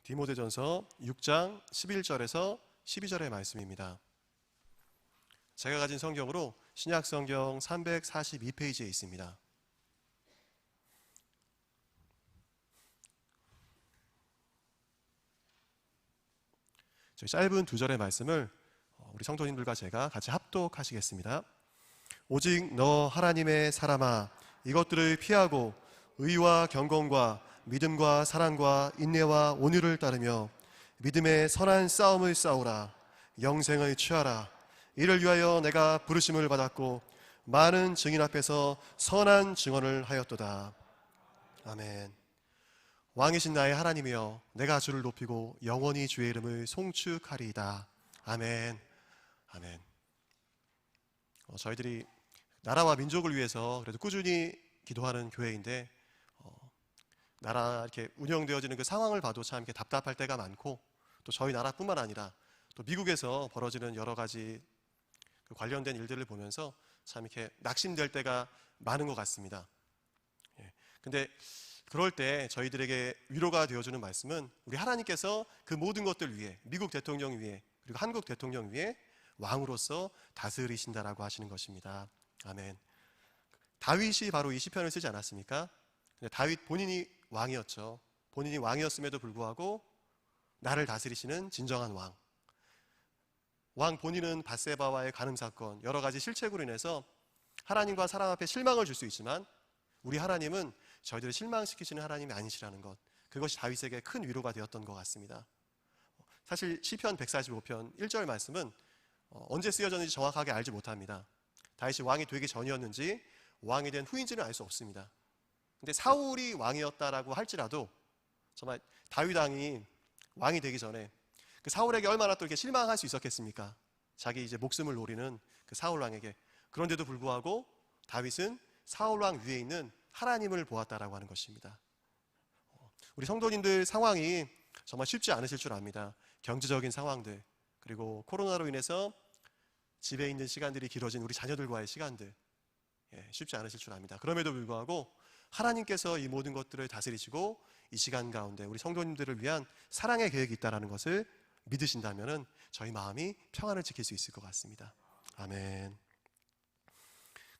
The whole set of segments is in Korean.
디모데전서 6장 11절에서 12절의 말씀입니다. 제가 가진 성경으로 신약성경 342페이지에 있습니다. 저희 짧은 두 절의 말씀을 우리 성도님들과 제가 같이 합독하시겠습니다. 오직 너 하나님의 사람아, 이것들을 피하고 의와 경건과 믿음과 사랑과 인내와 온유를 따르며 믿음의 선한 싸움을 싸우라. 영생을 취하라. 이를 위하여 내가 부르심을 받았고 많은 증인 앞에서 선한 증언을 하였도다. 아멘. 왕이신 나의 하나님이여, 내가 주를 높이고 영원히 주의 이름을 송축하리이다. 아멘. 아멘. 저희들이 나라와 민족을 위해서 그래도 꾸준히 기도하는 교회인데 나라 이렇게 운영되어지는 그 상황을 봐도 참 이렇게 답답할 때가 많고, 또 저희 나라뿐만 아니라 또 미국에서 벌어지는 여러 가지 그 관련된 일들을 보면서 참 이렇게 낙심될 때가 많은 것 같습니다. 근데 그럴 때 저희들에게 위로가 되어주는 말씀은 우리 하나님께서 그 모든 것들 위에, 미국 대통령 위에 그리고 한국 대통령 위에 왕으로서 다스리신다라고 하시는 것입니다. 아멘. 다윗이 바로 이 시편을 쓰지 않았습니까? 다윗 본인이 왕이었죠. 본인이 왕이었음에도 불구하고 나를 다스리시는 진정한 왕. 왕 본인은 밧세바와의 간음 사건, 여러 가지 실책으로 인해서 하나님과 사람 앞에 실망을 줄 수 있지만 우리 하나님은 저희들을 실망시키시는 하나님이 아니시라는 것, 그것이 다윗에게 큰 위로가 되었던 것 같습니다. 사실 시편 145편 1절 말씀은 언제 쓰여졌는지 정확하게 알지 못합니다. 다윗이 왕이 되기 전이었는지 왕이 된 후인지는 알 수 없습니다. 근데 사울이 왕이었다라고 할지라도 정말 다윗 왕이 왕이 되기 전에 그 사울에게 얼마나 또 이렇게 실망할 수 있었겠습니까? 자기 이제 목숨을 노리는 그 사울 왕에게. 그런데도 불구하고 다윗은 사울 왕 위에 있는 하나님을 보았다라고 하는 것입니다. 우리 성도님들 상황이 정말 쉽지 않으실 줄 압니다. 경제적인 상황들, 그리고 코로나로 인해서 집에 있는 시간들이 길어진 우리 자녀들과의 시간들, 쉽지 않으실 줄 압니다. 그럼에도 불구하고 하나님께서 이 모든 것들을 다스리시고 이 시간 가운데 우리 성도님들을 위한 사랑의 계획이 있다는 것을 믿으신다면 저희 마음이 평안을 지킬 수 있을 것 같습니다. 아멘.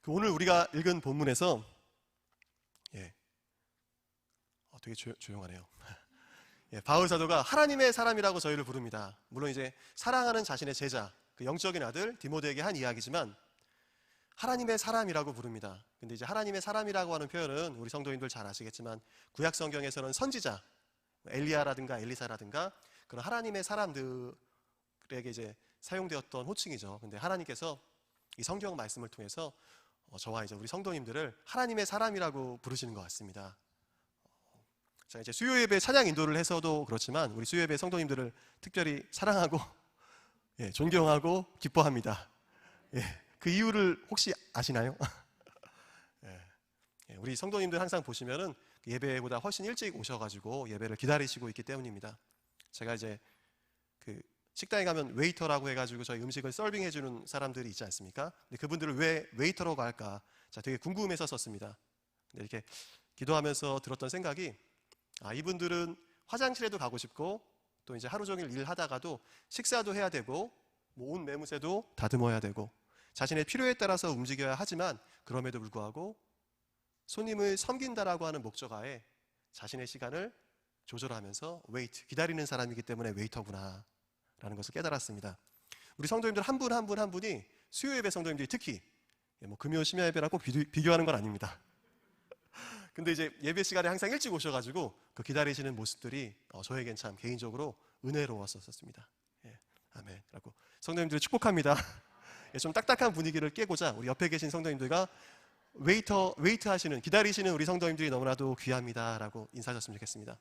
오늘 우리가 읽은 본문에서 되게 조용하네요. 바울 사도가 하나님의 사람이라고 저희를 부릅니다. 물론 이제 사랑하는 자신의 제자, 그 영적인 아들 디모데에게 한 이야기지만 하나님의 사람이라고 부릅니다. 근데 이제 하나님의 사람이라고 하는 표현은 우리 성도님들 잘 아시겠지만 구약 성경에서는 선지자, 엘리야라든가 엘리사라든가 그런 하나님의 사람들에게 이제 사용되었던 호칭이죠. 근데 하나님께서 이 성경 말씀을 통해서 저와 이제 우리 성도님들을 하나님의 사람이라고 부르시는 것 같습니다. 자, 이제 수요예배 찬양 인도를 해서도 그렇지만 우리 수요예배 성도님들을 특별히 사랑하고 존경하고 기뻐합니다. 그 이유를 혹시 아시나요? 우리 성도님들 항상 보시면은 예배보다 훨씬 일찍 오셔가지고 예배를 기다리시고 있기 때문입니다. 제가 이제 그 식당에 가면 웨이터라고 해가지고 저희 음식을 서빙해주는 사람들이 있지 않습니까? 근데 그분들을 왜 웨이터라고 할까? 자, 되게 궁금해서 썼습니다. 근데 이렇게 기도하면서 들었던 생각이, 이분들은 화장실에도 가고 싶고 또 이제 하루 종일 일하다가도 식사도 해야 되고 뭐 옷 매무새도 다듬어야 되고 자신의 필요에 따라서 움직여야 하지만 그럼에도 불구하고 손님을 섬긴다라고 하는 목적하에 자신의 시간을 조절하면서 웨이트, 기다리는 사람이기 때문에 웨이터구나 라는 것을 깨달았습니다. 우리 성도님들 한 분 한 분 한 분이 수요예배 성도님들이 특히 뭐 금요 심야 예배라고 비교하는 건 아닙니다. 근데 이제 예배 시간에 항상 일찍 오셔가지고 그 기다리시는 모습들이 저에겐 참 개인적으로 은혜로웠었습니다. 아멘. 라고 성도님들 축복합니다. 좀 딱딱한 분위기를 깨고자 우리 옆에 계신 성도님들과 웨이트 하시는, 기다리시는 우리 성도님들이 너무나도 귀합니다 라고 인사하셨으면 좋겠습니다.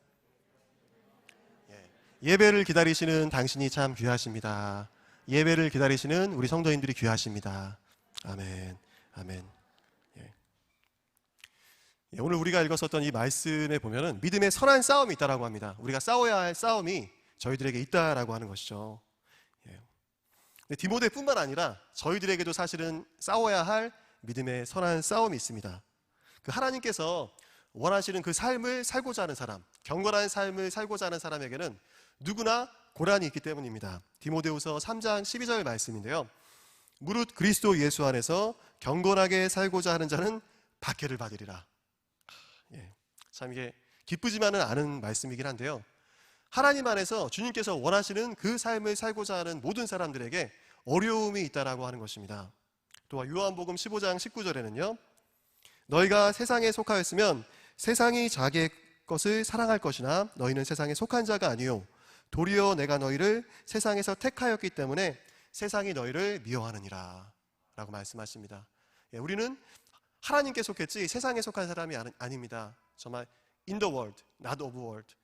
예배를 기다리시는 당신이 참 귀하십니다. 예배를 기다리시는 우리 성도님들이 귀하십니다. 아멘. 아멘. 오늘 우리가 읽었었던 이 말씀에 보면은 믿음의 선한 싸움이 있다라고 합니다. 우리가 싸워야 할 싸움이 저희들에게 있다라고 하는 것이죠. 근데 디모데뿐만 아니라 저희들에게도 사실은 싸워야 할 믿음의 선한 싸움이 있습니다. 그 하나님께서 원하시는 그 삶을 살고자 하는 사람, 경건한 삶을 살고자 하는 사람에게는 누구나 고난이 있기 때문입니다. 디모데후서 3장 12절 말씀인데요. 무릇 그리스도 예수 안에서 경건하게 살고자 하는 자는 박해를 받으리라. 참 이게 기쁘지만은 않은 말씀이긴 한데요. 하나님 안에서 주님께서 원하시는 그 삶을 살고자 하는 모든 사람들에게 어려움이 있다라고 하는 것입니다. 또 요한복음 15장 19절에는요. 너희가 세상에 속하였으면 세상이 자기의 것을 사랑할 것이나 너희는 세상에 속한 자가 아니요 도리어 내가 너희를 세상에서 택하였기 때문에 세상이 너희를 미워하느니라 라고 말씀하십니다. 우리는 하나님께 속했지 세상에 속한 사람이 아닙니다. 정말 in the world, not of world.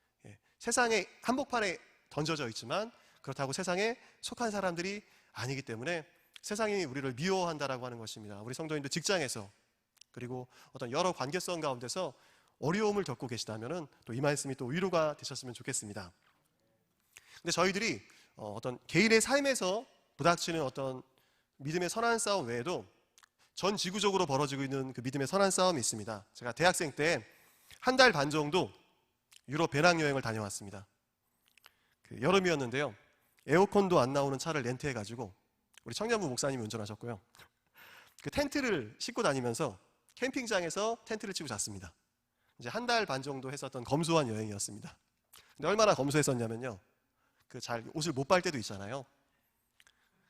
세상의 한복판에 던져져 있지만 그렇다고 세상에 속한 사람들이 아니기 때문에 세상이 우리를 미워한다라고 하는 것입니다. 우리 성도님들 직장에서 그리고 어떤 여러 관계성 가운데서 어려움을 겪고 계시다면 또 이 말씀이 또 위로가 되셨으면 좋겠습니다. 근데 저희들이 어떤 개인의 삶에서 부닥치는 어떤 믿음의 선한 싸움 외에도 전 지구적으로 벌어지고 있는 그 믿음의 선한 싸움이 있습니다. 제가 대학생 때 한 달 반 정도 유럽 배낭여행을 다녀왔습니다. 여름이었는데요. 에어컨도 안 나오는 차를 렌트해가지고 우리 청년부 목사님이 운전하셨고요. 그 텐트를 싣고 다니면서 캠핑장에서 텐트를 치고 잤습니다. 이제 한 달 반 정도 했었던 검소한 여행이었습니다. 근데 얼마나 검소했었냐면요. 잘 옷을 못 빨 때도 있잖아요.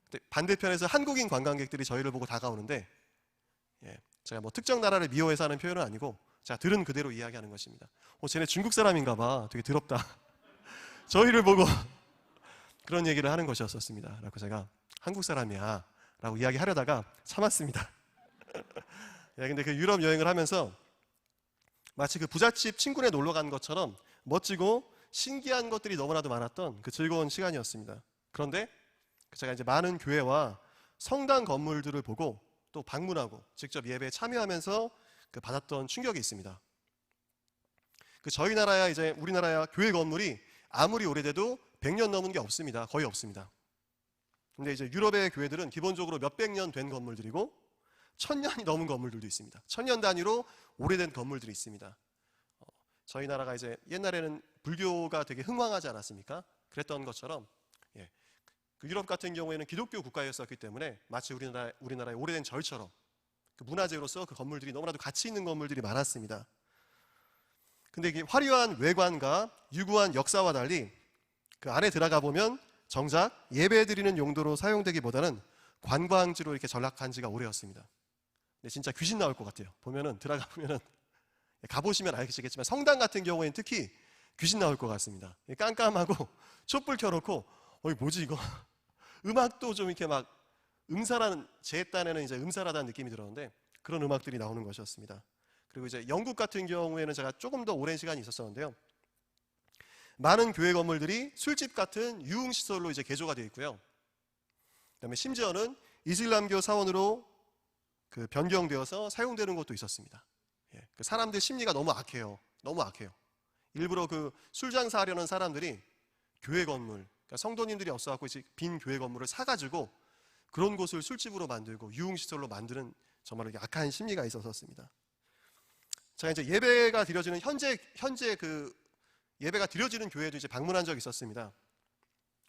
근데 반대편에서 한국인 관광객들이 저희를 보고 다가오는데 제가 뭐 특정 나라를 미워해서 하는 표현은 아니고 제가 들은 그대로 이야기하는 것입니다. 쟤네 중국 사람인가 봐. 되게 더럽다. 저희를 보고 그런 얘기를 하는 것이었습니다. 그래서 제가 한국 사람이야 라고 이야기하려다가 참았습니다. 근데 그 유럽 여행을 하면서 마치 그 부잣집 친구네 놀러 간 것처럼 멋지고 신기한 것들이 너무나도 많았던 그 즐거운 시간이었습니다. 그런데 제가 이제 많은 교회와 성당 건물들을 보고 또 방문하고 직접 예배에 참여하면서 받았던 충격이 있습니다. 저희 나라야 이제 우리나라야 교회 건물이 아무리 오래돼도 100년 넘은 게 없습니다. 거의 없습니다. 근데 이제 유럽의 교회들은 기본적으로 몇백 년 된 건물들이고 1000년이 넘은 건물들도 있습니다. 1000년 단위로 오래된 건물들이 있습니다. 저희 나라가 이제 옛날에는 불교가 되게 흥왕하지 않았습니까? 그랬던 것처럼 그 유럽 같은 경우에는 기독교 국가였었기 때문에 마치 우리나라의 오래된 절처럼 그 문화재로서 그 건물들이 너무나도 가치 있는 건물들이 많았습니다. 근데 이게 화려한 외관과 유구한 역사와 달리 그 안에 들어가 보면 정작 예배드리는 용도로 사용되기보다는 관광지로 이렇게 전락한 지가 오래였습니다. 근데 진짜 귀신 나올 것 같아요. 들어가 보면은 가보시면 알겠지만 성당 같은 경우에는 특히 귀신 나올 것 같습니다. 깜깜하고 촛불 켜놓고 뭐지 이거 음악도 좀 이렇게 막 음사라는 제 딴에는 이제 음사라다는 느낌이 들었는데 그런 음악들이 나오는 것이었습니다. 그리고 이제 영국 같은 경우에는 제가 조금 더 오랜 시간이 있었었는데요. 많은 교회 건물들이 술집 같은 유흥시설로 이제 개조가 되어 있고요. 그다음에 심지어는 이슬람교 사원으로 변경되어서 사용되는 곳도 있었습니다. 그 사람들 심리가 너무 악해요. 너무 악해요. 일부러 술 장사하려는 사람들이 교회 건물, 그러니까 성도님들이 없어갖고 빈 교회 건물을 사가지고 그런 곳을 술집으로 만들고 유흥시설로 만드는 정말 이렇게 악한 심리가 있었습니다. 제가 이제 예배가 드려지는 현재 예배가 드려지는 교회도 이제 방문한 적이 있었습니다.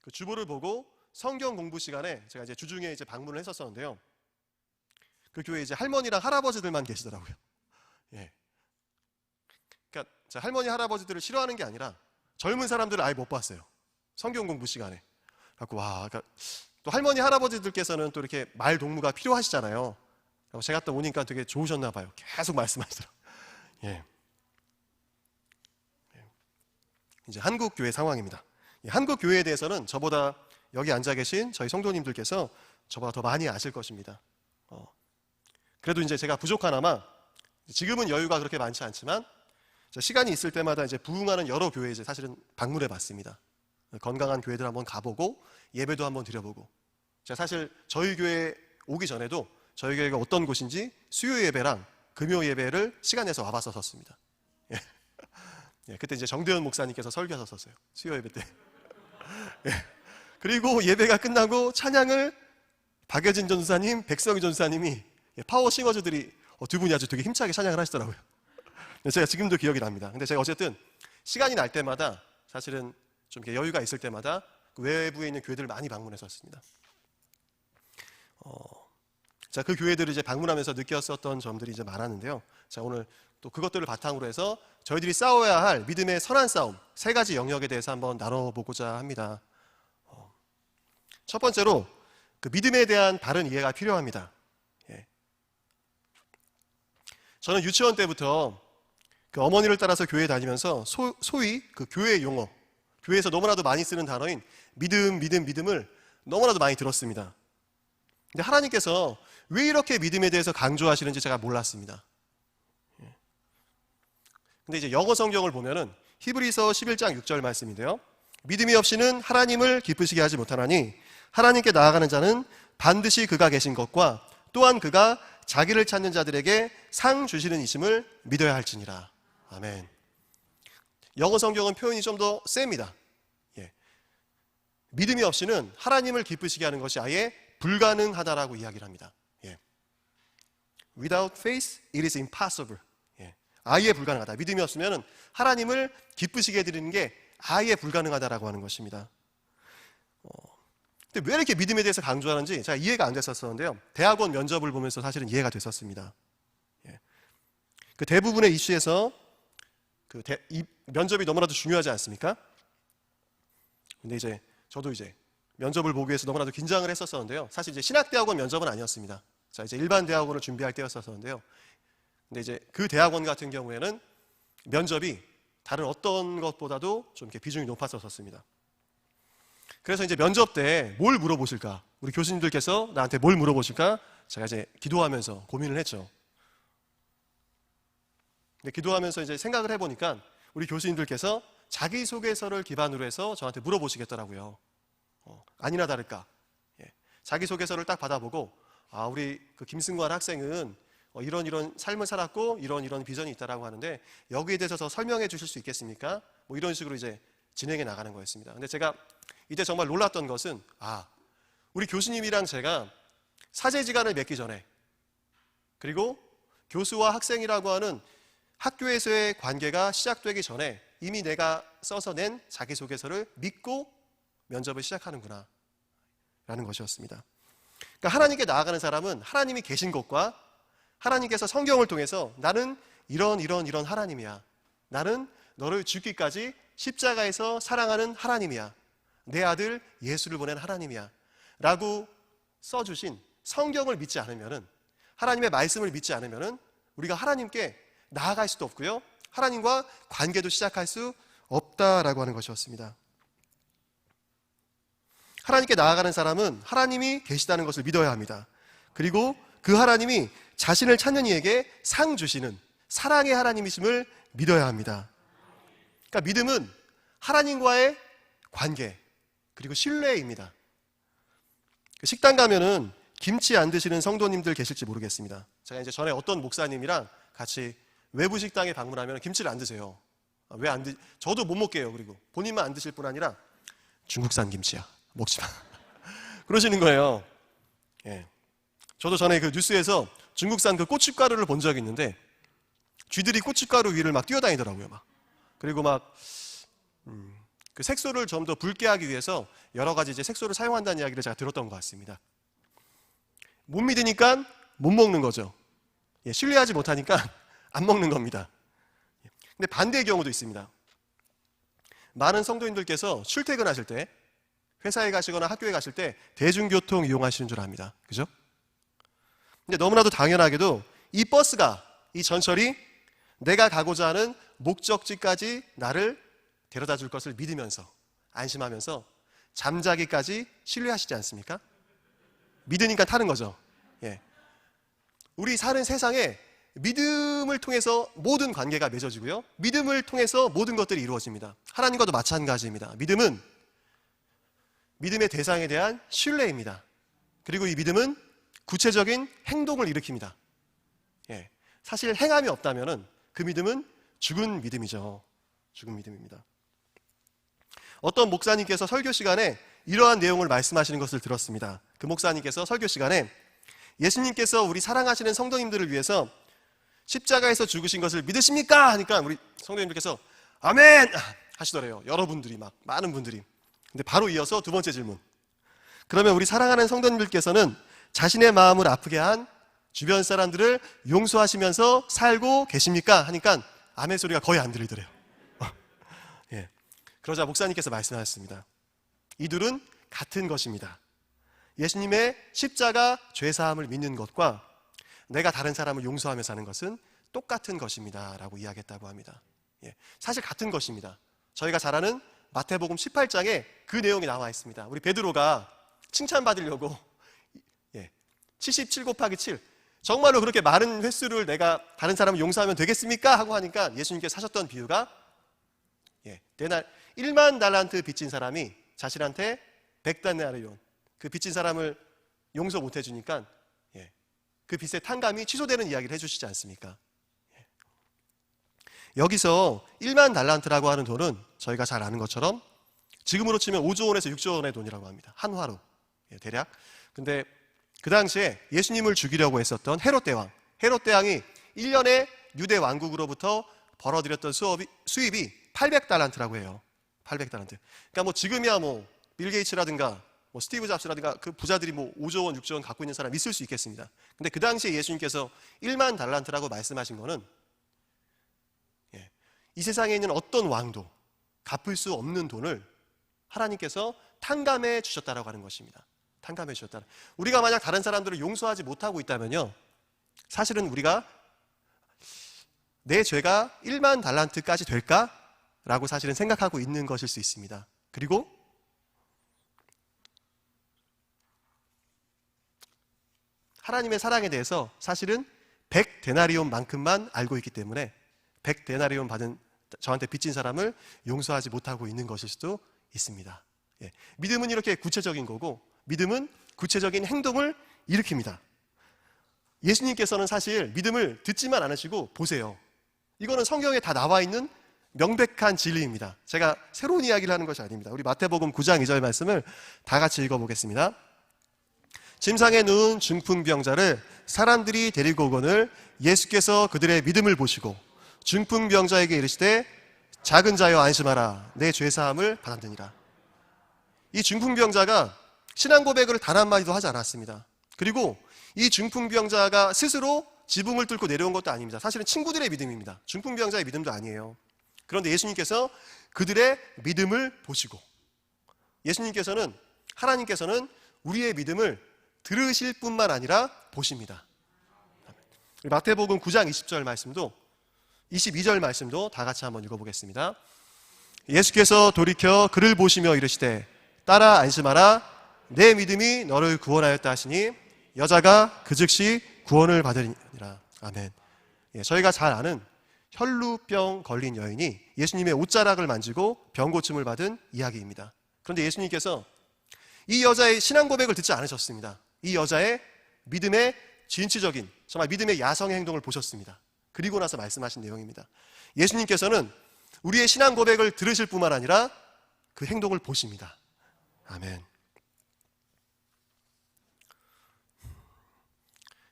그 주보를 보고 성경 공부 시간에 제가 이제 주중에 이제 방문을 했었었는데요. 그 교회에 이제 할머니랑 할아버지들만 계시더라고요. 그러니까 할머니 할아버지들을 싫어하는 게 아니라 젊은 사람들을 아예 못 봤어요. 성경 공부 시간에. 그러니까 또 할머니 할아버지들께서는 또 이렇게 말 동무가 필요하시잖아요. 제가 또 오니까 되게 좋으셨나 봐요. 계속 말씀하시더라고요. 이제 한국 교회 상황입니다. 한국 교회에 대해서는 저보다 여기 앉아 계신 저희 성도님들께서 저보다 더 많이 아실 것입니다. 그래도 이제 제가 부족하나마 지금은 여유가 그렇게 많지 않지만 시간이 있을 때마다 이제 부흥하는 여러 교회에 이제 사실은 방문해 봤습니다. 건강한 교회들 한번 가보고 예배도 한번 드려보고 제가 사실 저희 교회 오기 전에도 저희 교회가 어떤 곳인지 수요 예배랑 금요 예배를 시간 내서 와봤었습니다. 그때 이제 정대현 목사님께서 설교하셨어요. 수요 예배 때. 그리고 예배가 끝나고 찬양을 박여진 전사님, 백성희 전사님이 파워 싱어즈들이 두 분이 아주 되게 힘차게 찬양을 하시더라고요. 제가 지금도 기억이 납니다. 근데 제가 어쨌든 시간이 날 때마다 사실은 좀 이렇게 여유가 있을 때마다 그 외부에 있는 교회들을 많이 방문했었습니다. 자, 그 교회들을 이제 방문하면서 느꼈었던 점들이 이제 많았는데요. 자, 오늘 또 그것들을 바탕으로 해서 저희들이 싸워야 할 믿음의 선한 싸움 3가지 영역에 대해서 한번 나눠보고자 합니다. 첫 번째로 그 믿음에 대한 바른 이해가 필요합니다. 예. 저는 유치원 때부터 그 어머니를 따라서 교회에 다니면서 소위 그 교회 용어, 교회에서 너무나도 많이 쓰는 단어인 믿음을 너무나도 많이 들었습니다. 근데 하나님께서 왜 이렇게 믿음에 대해서 강조하시는지 제가 몰랐습니다. 근데 이제 영어 성경을 보면은 히브리서 11장 6절 말씀인데요. 믿음이 없이는 하나님을 기쁘시게 하지 못하나니 하나님께 나아가는 자는 반드시 그가 계신 것과 또한 그가 자기를 찾는 자들에게 상 주시는 이심을 믿어야 할지니라. 아멘. 영어 성경은 표현이 좀 더 셉니다. 예. 믿음이 없이는 하나님을 기쁘시게 하는 것이 아예 불가능하다라고 이야기를 합니다. 예. Without faith, it is impossible. 예. 아예 불가능하다. 믿음이 없으면 하나님을 기쁘시게 해드리는 게 아예 불가능하다라고 하는 것입니다. 근데 왜 이렇게 믿음에 대해서 강조하는지 제가 이해가 안 됐었는데요. 대학원 면접을 보면서 사실은 이해가 됐었습니다. 예. 그 대부분의 이슈에서 이 면접이 너무나도 중요하지 않습니까? 근데 이제 저도 이제 면접을 보기 위해서 너무나도 긴장을 했었는데요. 사실 이제 신학대학원 면접은 아니었습니다. 자, 이제 일반 대학원을 준비할 때였었는데요. 근데 이제 그 대학원 같은 경우에는 면접이 다른 어떤 것보다도 좀 이렇게 비중이 높았었습니다. 그래서 이제 면접 때 뭘 물어보실까? 우리 교수님들께서 나한테 뭘 물어보실까? 제가 이제 기도하면서 고민을 했죠. 근데 기도하면서 이제 생각을 해보니까 우리 교수님들께서 자기소개서를 기반으로 해서 저한테 물어보시겠더라고요. 아니나 다를까. 예. 자기소개서를 딱 받아보고, 아, 우리 그 김승관 학생은 이런 삶을 살았고, 이런 비전이 있다라고 하는데, 여기에 대해서 더 설명해 주실 수 있겠습니까? 뭐 이런 식으로 이제 진행해 나가는 거였습니다. 근데 제가 이때 정말 놀랐던 것은, 우리 교수님이랑 제가 사제지간을 맺기 전에, 그리고 교수와 학생이라고 하는 학교에서의 관계가 시작되기 전에 이미 내가 써서 낸 자기소개서를 믿고 면접을 시작하는구나 라는 것이었습니다. 그러니까 하나님께 나아가는 사람은 하나님이 계신 것과 하나님께서 성경을 통해서 나는 이런 하나님이야. 나는 너를 죽기까지 십자가에서 사랑하는 하나님이야. 내 아들 예수를 보낸 하나님이야 라고 써주신 성경을 믿지 않으면은, 하나님의 말씀을 믿지 않으면은 우리가 하나님께 나아갈 수도 없고요, 하나님과 관계도 시작할 수 없다라고 하는 것이었습니다. 하나님께 나아가는 사람은 하나님이 계시다는 것을 믿어야 합니다. 그리고 그 하나님이 자신을 찾는 이에게 상 주시는 사랑의 하나님이심을 믿어야 합니다. 그러니까 믿음은 하나님과의 관계, 그리고 신뢰입니다. 식당 가면은 김치 안 드시는 성도님들 계실지 모르겠습니다. 제가 이제 전에 어떤 목사님이랑 같이 외부 식당에 방문하면 김치를 안 드세요. 왜 안 저도 못 먹게요. 그리고 본인만 안 드실 뿐 아니라 중국산 김치야, 먹지 마. 그러시는 거예요. 예. 저도 전에 그 뉴스에서 중국산 그 고춧가루를 본 적이 있는데 쥐들이 고춧가루 위를 막 뛰어다니더라고요. 막. 그리고 막 그 색소를 좀 더 붉게 하기 위해서 여러 가지 이제 색소를 사용한다는 이야기를 제가 들었던 것 같습니다. 못 믿으니까 못 먹는 거죠. 예, 신뢰하지 못하니까 안 먹는 겁니다. 근데 반대의 경우도 있습니다. 많은 성도님들께서 출퇴근하실 때, 회사에 가시거나 학교에 가실 때 대중교통 이용하시는 줄 압니다. 그죠? 근데 너무나도 당연하게도 이 버스가, 이 전철이 내가 가고자 하는 목적지까지 나를 데려다 줄 것을 믿으면서, 안심하면서 잠자기까지 신뢰하시지 않습니까? 믿으니까 타는 거죠. 예. 우리 사는 세상에 믿음을 통해서 모든 관계가 맺어지고요, 믿음을 통해서 모든 것들이 이루어집니다. 하나님과도 마찬가지입니다. 믿음은 믿음의 대상에 대한 신뢰입니다. 그리고 이 믿음은 구체적인 행동을 일으킵니다. 예. 사실 행함이 없다면 그 믿음은 죽은 믿음이죠. 죽은 믿음입니다. 어떤 목사님께서 설교 시간에 이러한 내용을 말씀하시는 것을 들었습니다. 그 목사님께서 설교 시간에 예수님께서 우리 사랑하시는 성도님들을 위해서 십자가에서 죽으신 것을 믿으십니까? 하니까 우리 성도님들께서 아멘 하시더래요. 여러분들이 막 많은 분들이. 근데 바로 이어서 두 번째 질문. 그러면 우리 사랑하는 성도님들께서는 자신의 마음을 아프게 한 주변 사람들을 용서하시면서 살고 계십니까? 하니까 아멘 소리가 거의 안 들리더래요. 예. 그러자 목사님께서 말씀하셨습니다. 이 둘은 같은 것입니다. 예수님의 십자가 죄사함을 믿는 것과 내가 다른 사람을 용서하며 사는 것은 똑같은 것입니다 라고 이야기했다고 합니다. 예. 사실 같은 것입니다. 저희가 잘 아는 마태복음 18장에 그 내용이 나와 있습니다. 우리 베드로가 칭찬받으려고 77 곱하기 7 정말로 그렇게 많은 횟수를 내가 다른 사람을 용서하면 되겠습니까? 하고 하니까 예수님께서 하셨던 비유가 1만 달란트 빚진 사람이 자신한테 100데나리온 그 빚진 사람을 용서 못 해주니까 그 빚의 탕감이 취소되는 이야기를 해주시지 않습니까? 여기서 1만 달란트라고 하는 돈은 저희가 잘 아는 것처럼 지금으로 치면 5조 원에서 6조 원의 돈이라고 합니다. 한화로 대략. 근데 그 당시에 예수님을 죽이려고 했었던 헤롯 대왕이 1년에 유대 왕국으로부터 벌어들였던 수입이 800달란트라고 해요. 800달란트. 그러니까 뭐 지금이야 뭐 빌 게이츠라든가 뭐 스티브 잡스라든가 그 부자들이 뭐 5조 원, 6조 원 갖고 있는 사람 있을 수 있겠습니다. 근데 그 당시에 예수님께서 1만 달란트라고 말씀하신 거는 이 세상에 있는 어떤 왕도 갚을 수 없는 돈을 하나님께서 탕감해 주셨다라고 하는 것입니다. 탕감해 주셨다. 우리가 만약 다른 사람들을 용서하지 못하고 있다면요, 사실은 우리가 내 죄가 1만 달란트까지 될까? 라고 사실은 생각하고 있는 것일 수 있습니다. 그리고 하나님의 사랑에 대해서 사실은 100데나리온만큼만 알고 있기 때문에 100데나리온 받은 저한테 빚진 사람을 용서하지 못하고 있는 것일 수도 있습니다. 믿음은 이렇게 구체적인 거고 믿음은 구체적인 행동을 일으킵니다. 예수님께서는 사실 믿음을 듣지만 않으시고 보세요. 이거는 성경에 다 나와 있는 명백한 진리입니다. 제가 새로운 이야기를 하는 것이 아닙니다. 우리 마태복음 9장 2절 말씀을 다 같이 읽어보겠습니다. 침상에 누운 중풍병자를 사람들이 데리고 오거늘 예수께서 그들의 믿음을 보시고 중풍병자에게 이르시되 작은 자여 안심하라 내 죄사함을 받았느니라. 이 중풍병자가 신앙 고백을 단 한마디도 하지 않았습니다. 그리고 이 중풍병자가 스스로 지붕을 뚫고 내려온 것도 아닙니다. 사실은 친구들의 믿음입니다. 중풍병자의 믿음도 아니에요. 그런데 예수님께서 그들의 믿음을 보시고 예수님께서는 하나님께서는 우리의 믿음을 들으실 뿐만 아니라 보십니다. 마태복음 9장 20절 말씀도 22절 말씀도 다 같이 한번 읽어보겠습니다. 예수께서 돌이켜 그를 보시며 이르시되 따라 안심하라 내 믿음이 너를 구원하였다 하시니 여자가 그 즉시 구원을 받으리라. 아멘. 저희가 잘 아는 혈루병 걸린 여인이 예수님의 옷자락을 만지고 병 고침을 받은 이야기입니다. 그런데 예수님께서 이 여자의 신앙 고백을 듣지 않으셨습니다. 이 여자의 믿음의 진취적인 정말 믿음의 야성의 행동을 보셨습니다. 그리고 나서 말씀하신 내용입니다. 예수님께서는 우리의 신앙 고백을 들으실 뿐만 아니라 그 행동을 보십니다. 아멘.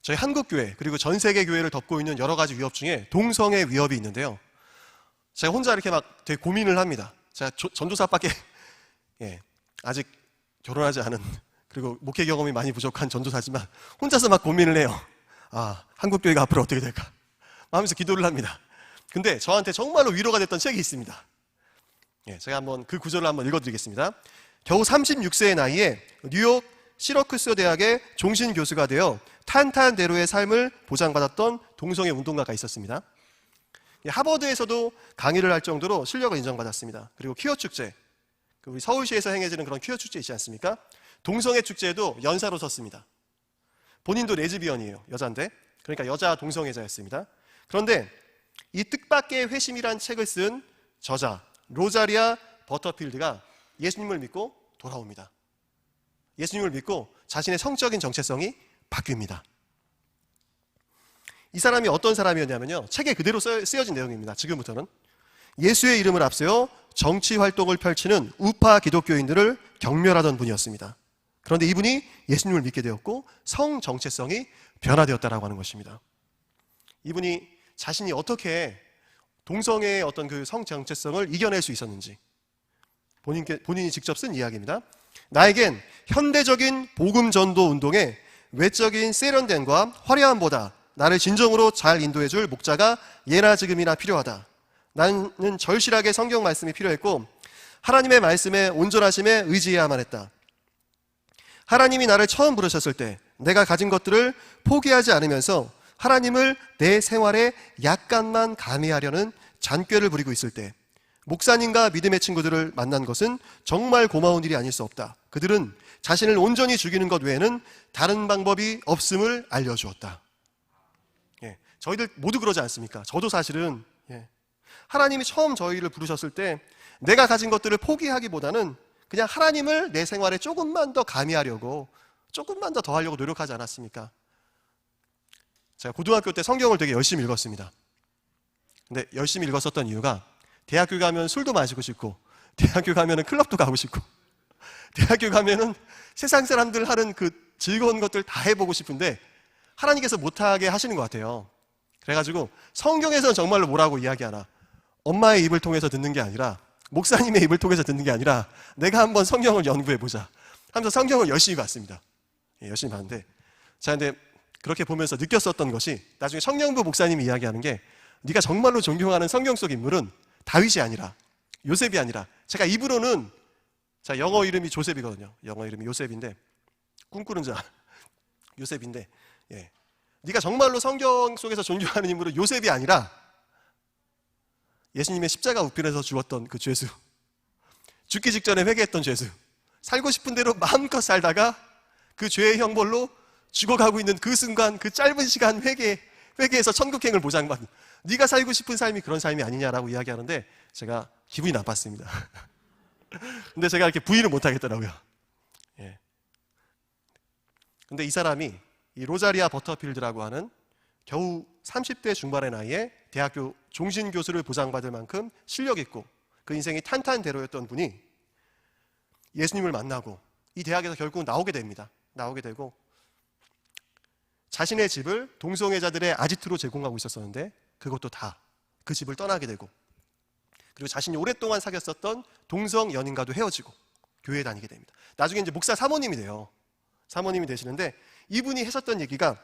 저희 한국교회 그리고 전 세계 교회를 덮고 있는 여러 가지 위협 중에 동성애 위협이 있는데요. 제가 혼자 이렇게 막 되게 고민을 합니다. 제가 전도사밖에 아직 결혼하지 않은 그리고 목회 경험이 많이 부족한 전도사지만 혼자서 막 고민을 해요. 한국교회가 앞으로 어떻게 될까 하면서 기도를 합니다. 근데 저한테 정말로 위로가 됐던 책이 있습니다. 제가 한번 그 구절을 한번 읽어드리겠습니다. 겨우 36세의 나이에 뉴욕 시러쿠스 대학의 종신 교수가 되어 탄탄대로의 삶을 보장받았던 동성애 운동가가 있었습니다. 하버드에서도 강의를 할 정도로 실력을 인정받았습니다. 그리고 퀴어 축제, 우리 서울시에서 행해지는 그런 퀴어 축제 있지 않습니까? 동성애 축제에도 연사로 섰습니다. 본인도 레즈비언이에요. 여자인데. 그러니까 여자 동성애자였습니다. 그런데 이 뜻밖의 회심이란 책을 쓴 저자 로자리아 버터필드가 예수님을 믿고 돌아옵니다. 예수님을 믿고 자신의 성적인 정체성이 바뀝니다. 이 사람이 어떤 사람이었냐면요, 책에 그대로 쓰여진 내용입니다. 지금부터는 예수의 이름을 앞세워 정치 활동을 펼치는 우파 기독교인들을 경멸하던 분이었습니다. 그런데 이분이 예수님을 믿게 되었고 성 정체성이 변화되었다라고 하는 것입니다. 이분이 자신이 어떻게 동성애의 어떤 그 성정체성을 이겨낼 수 있었는지 본인이 직접 쓴 이야기입니다. 나에겐 현대적인 복음 전도 운동의 외적인 세련됨과 화려함보다 나를 진정으로 잘 인도해줄 목자가 예나 지금이나 필요하다. 나는 절실하게 성경 말씀이 필요했고 하나님의 말씀에 온전하심에 의지해야만 했다. 하나님이 나를 처음 부르셨을 때 내가 가진 것들을 포기하지 않으면서 하나님을 내 생활에 약간만 가미하려는 잔꾀를 부리고 있을 때 목사님과 믿음의 친구들을 만난 것은 정말 고마운 일이 아닐 수 없다. 그들은 자신을 온전히 죽이는 것 외에는 다른 방법이 없음을 알려주었다. 예, 저희들 모두 그러지 않습니까? 저도 사실은 하나님이 처음 저희를 부르셨을 때 내가 가진 것들을 포기하기보다는 그냥 하나님을 내 생활에 조금만 더 가미하려고 조금만 더 하려고 노력하지 않았습니까? 제가 고등학교 때 성경을 되게 열심히 읽었습니다. 근데 열심히 읽었었던 이유가 대학교 가면 술도 마시고 싶고 대학교 가면 클럽도 가고 싶고 대학교 가면은 세상 사람들 하는 그 즐거운 것들 다 해보고 싶은데 하나님께서 못하게 하시는 것 같아요. 그래가지고 성경에서는 정말로 뭐라고 이야기하나, 엄마의 입을 통해서 듣는 게 아니라 목사님의 입을 통해서 듣는 게 아니라 내가 한번 성경을 연구해보자 하면서 성경을 열심히 봤습니다. 열심히 봤는데 자, 근데 그렇게 보면서 느꼈었던 것이 나중에 성령부 목사님이 이야기하는 게 네가 정말로 존경하는 성경 속 인물은 다윗이 아니라 요셉이 아니라, 제가 입으로는 자 영어 이름이 조셉이거든요. 영어 이름이 요셉인데 꿈꾸는 자 요셉인데 네가 정말로 성경 속에서 존경하는 인물은 요셉이 아니라 예수님의 십자가 우편에서 죽었던 그 죄수, 죽기 직전에 회개했던 죄수, 살고 싶은 대로 마음껏 살다가 그 죄의 형벌로 죽어가고 있는 그 순간, 그 짧은 시간 회개해서 천국행을 보장받는, 네가 살고 싶은 삶이 그런 삶이 아니냐라고 이야기하는데 제가 기분이 나빴습니다. 근데 제가 이렇게 부인을 못하겠더라고요. 근데 이 사람이 이 로자리아 버터필드라고 하는 겨우 30대 중반의 나이에 대학교 종신 교수를 보장받을 만큼 실력 있고 그 인생이 탄탄대로였던 분이 예수님을 만나고 이 대학에서 결국 나오게 됩니다. 나오게 되고 자신의 집을 동성애자들의 아지트로 제공하고 있었었는데 그것도 다 그 집을 떠나게 되고, 그리고 자신이 오랫동안 사귀었었던 동성 연인과도 헤어지고 교회에 다니게 됩니다. 나중에 이제 목사 사모님이 돼요. 사모님이 되시는데 이분이 하셨던 얘기가,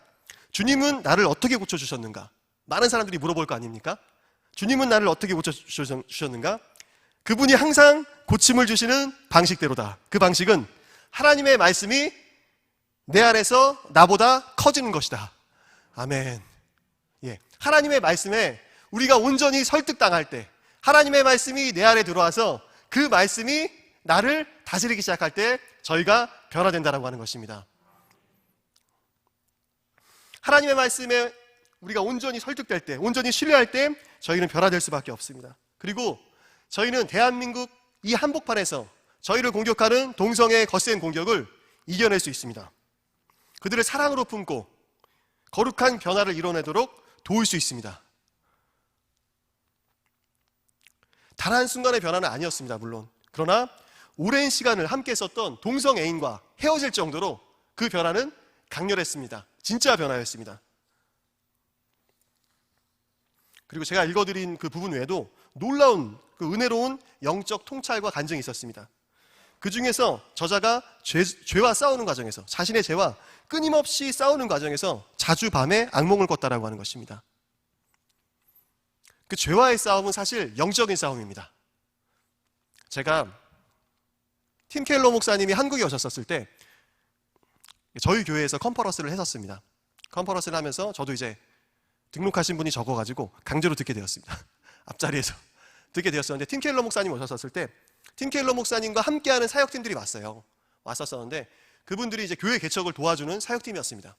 주님은 나를 어떻게 고쳐주셨는가? 많은 사람들이 물어볼 거 아닙니까? 주님은 나를 어떻게 고쳐주셨는가? 그분이 항상 고침을 주시는 방식대로다. 그 방식은 하나님의 말씀이 내 안에서 나보다 커지는 것이다. 아멘. 하나님의 말씀에 우리가 온전히 설득당할 때, 하나님의 말씀이 내 안에 들어와서 그 말씀이 나를 다스리기 시작할 때 저희가 변화된다라고 하는 것입니다. 하나님의 말씀에 우리가 온전히 설득될 때, 온전히 신뢰할 때 저희는 변화될 수밖에 없습니다. 그리고 저희는 대한민국 이 한복판에서 저희를 공격하는 동성애의 거센 공격을 이겨낼 수 있습니다. 그들을 사랑으로 품고 거룩한 변화를 이뤄내도록 도울 수 있습니다. 단 한순간의 변화는 아니었습니다, 물론. 그러나 오랜 시간을 함께 썼던 동성애인과 헤어질 정도로 그 변화는 강렬했습니다. 진짜 변화였습니다. 그리고 제가 읽어드린 그 부분 외에도 놀라운 그 은혜로운 영적 통찰과 간증이 있었습니다. 그 중에서 저자가 죄와 싸우는 과정에서, 자신의 죄와 끊임없이 싸우는 과정에서 자주 밤에 악몽을 꿨다라고 하는 것입니다. 그 죄와의 싸움은 사실 영적인 싸움입니다. 제가 팀 켈러 목사님이 한국에 오셨을 때 저희 교회에서 컨퍼런스를 했었습니다. 컨퍼런스를 하면서 저도 이제 등록하신 분이 적어가지고 강제로 듣게 되었습니다. 앞자리에서 듣게 되었었는데, 팀 켈러 목사님 오셨을 때 팀 켈러 목사님과 함께하는 사역팀들이 왔었었는데 그분들이 이제 교회 개척을 도와주는 사역팀이었습니다.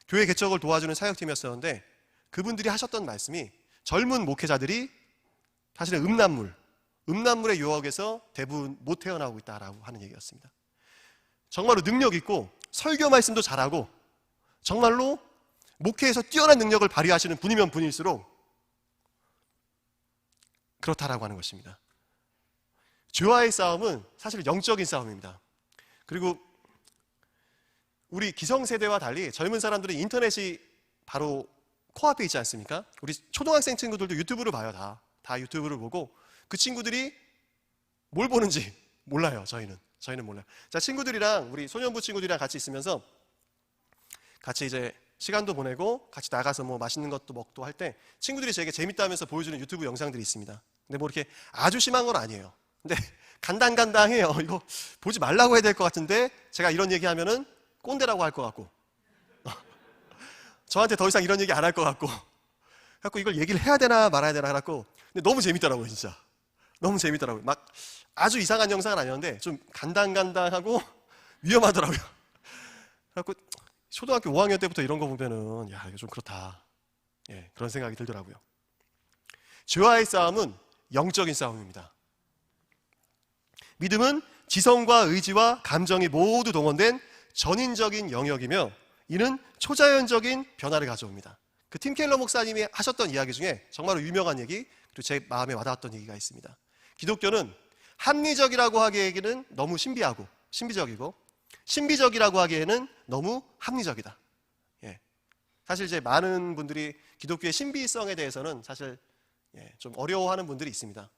교회 개척을 도와주는 사역팀이었었는데 그분들이 하셨던 말씀이, 젊은 목회자들이 사실은 음란물의 유혹에서 대부분 못 태어나고 있다라고 하는 얘기였습니다. 정말로 능력 있고 설교 말씀도 잘하고 정말로 목회에서 뛰어난 능력을 발휘하시는 분이면 분일수록 그렇다라고 하는 것입니다. 죄와의 싸움은 사실 영적인 싸움입니다. 그리고 우리 기성세대와 달리 젊은 사람들은 인터넷이 바로 코앞에 있지 않습니까? 우리 초등학생 친구들도 유튜브를 봐요. 다 유튜브를 보고 그 친구들이 뭘 보는지 몰라요. 저희는 몰라요. 자, 친구들이랑 우리 소년부 친구들이랑 같이 있으면서 같이 이제 시간도 보내고 같이 나가서 뭐 맛있는 것도 먹고 할 때 친구들이 제게 재밌다면서 보여주는 유튜브 영상들이 있습니다. 근데 뭐 이렇게 아주 심한 건 아니에요. 근데 간당간당해요. 이거 보지 말라고 해야 될 것 같은데 제가 이런 얘기 하면은 꼰대라고 할 것 같고 저한테 더 이상 이런 얘기 안 할 것 같고 그래갖고 이걸 얘기를 해야 되나 말아야 되나 해갖고 근데 너무 재밌더라고요. 진짜 너무 재밌더라고요. 막 아주 이상한 영상은 아니었는데 좀 간당간당하고 위험하더라고요. 그래갖고 초등학교 5학년 때부터 이런 거 보면은 야, 이거 좀 그렇다. 예, 그런 생각이 들더라고요. 죄와의 싸움은 영적인 싸움입니다. 믿음은 지성과 의지와 감정이 모두 동원된 전인적인 영역이며 이는 초자연적인 변화를 가져옵니다. 그 팀 켈러 목사님이 하셨던 이야기 중에 정말로 유명한 얘기, 그리고 제 마음에 와닿았던 얘기가 있습니다. 기독교는 합리적이라고 하기에는 너무 신비적이고 신비적이라고 하기에는 너무 합리적이다. 예. 사실 이제 많은 분들이 기독교의 신비성에 대해서는 사실 좀 어려워하는 분들이 있습니다.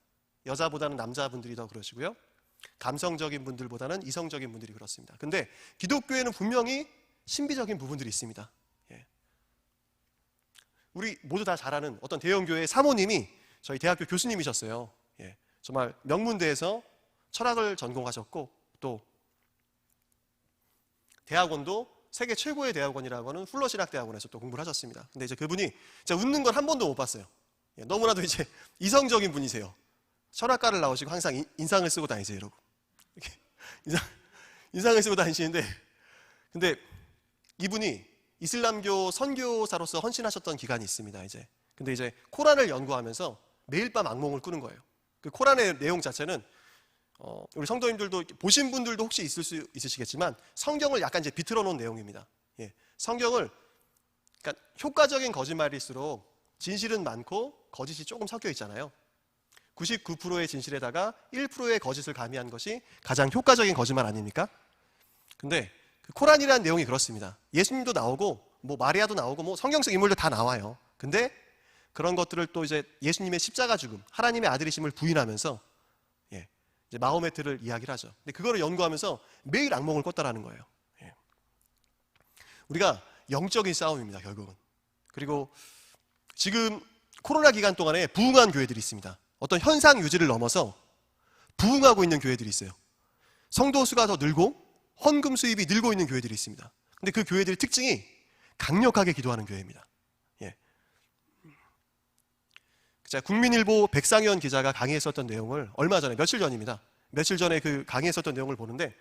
여자보다는 남자분들이 더 그러시고요. 감성적인 분들보다는 이성적인 분들이 그렇습니다. 근데 기독교에는 분명히 신비적인 부분들이 있습니다. 예. 우리 모두 다 잘 아는 어떤 대형교회 사모님이 저희 대학교 교수님이셨어요. 예. 정말 명문대에서 철학을 전공하셨고 또 대학원도 세계 최고의 대학원이라고 하는 훌러신학대학원에서 또 공부를 하셨습니다. 근데 이제 그분이 진짜 웃는 걸 한 번도 못 봤어요. 예. 너무나도 이제 이성적인 분이세요. 철학과를 나오시고 항상 인상을 쓰고 다니세요, 이러고. 이렇게 인상을 쓰고 다니시는데, 근데 이분이 이슬람교 선교사로서 헌신하셨던 기간이 있습니다, 이제. 근데 이제 코란을 연구하면서 매일 밤 악몽을 꾸는 거예요. 그 코란의 내용 자체는, 우리 성도님들도 보신 분들도 혹시 있을 수 있으시겠지만, 성경을 약간 이제 비틀어 놓은 내용입니다. 예. 성경을, 그러니까 효과적인 거짓말일수록 진실은 많고 거짓이 조금 섞여 있잖아요. 99%의 진실에다가 1%의 거짓을 가미한 것이 가장 효과적인 거짓말 아닙니까? 근데 그 코란이라는 내용이 그렇습니다. 예수님도 나오고 뭐 마리아도 나오고 뭐 성경 속 인물들 다 나와요. 근데 그런 것들을 또 이제 예수님의 십자가 죽음, 하나님의 아들이심을 부인하면서 이제 마호메트를 이야기를 하죠. 근데 그거를 연구하면서 매일 악몽을 꿨다라는 거예요. 우리가 영적인 싸움입니다, 결국은. 그리고 지금 코로나 기간 동안에 부흥한 교회들이 있습니다. 어떤 현상 유지를 넘어서 부흥하고 있는 교회들이 있어요. 성도 수가 더 늘고 헌금 수입이 늘고 있는 교회들이 있습니다. 근데 그 교회들의 특징이 강력하게 기도하는 교회입니다. 예. 자, 국민일보 백상현 기자가 강의했었던 내용을 얼마 전에, 며칠 전에 그 강의했었던 내용을 보는데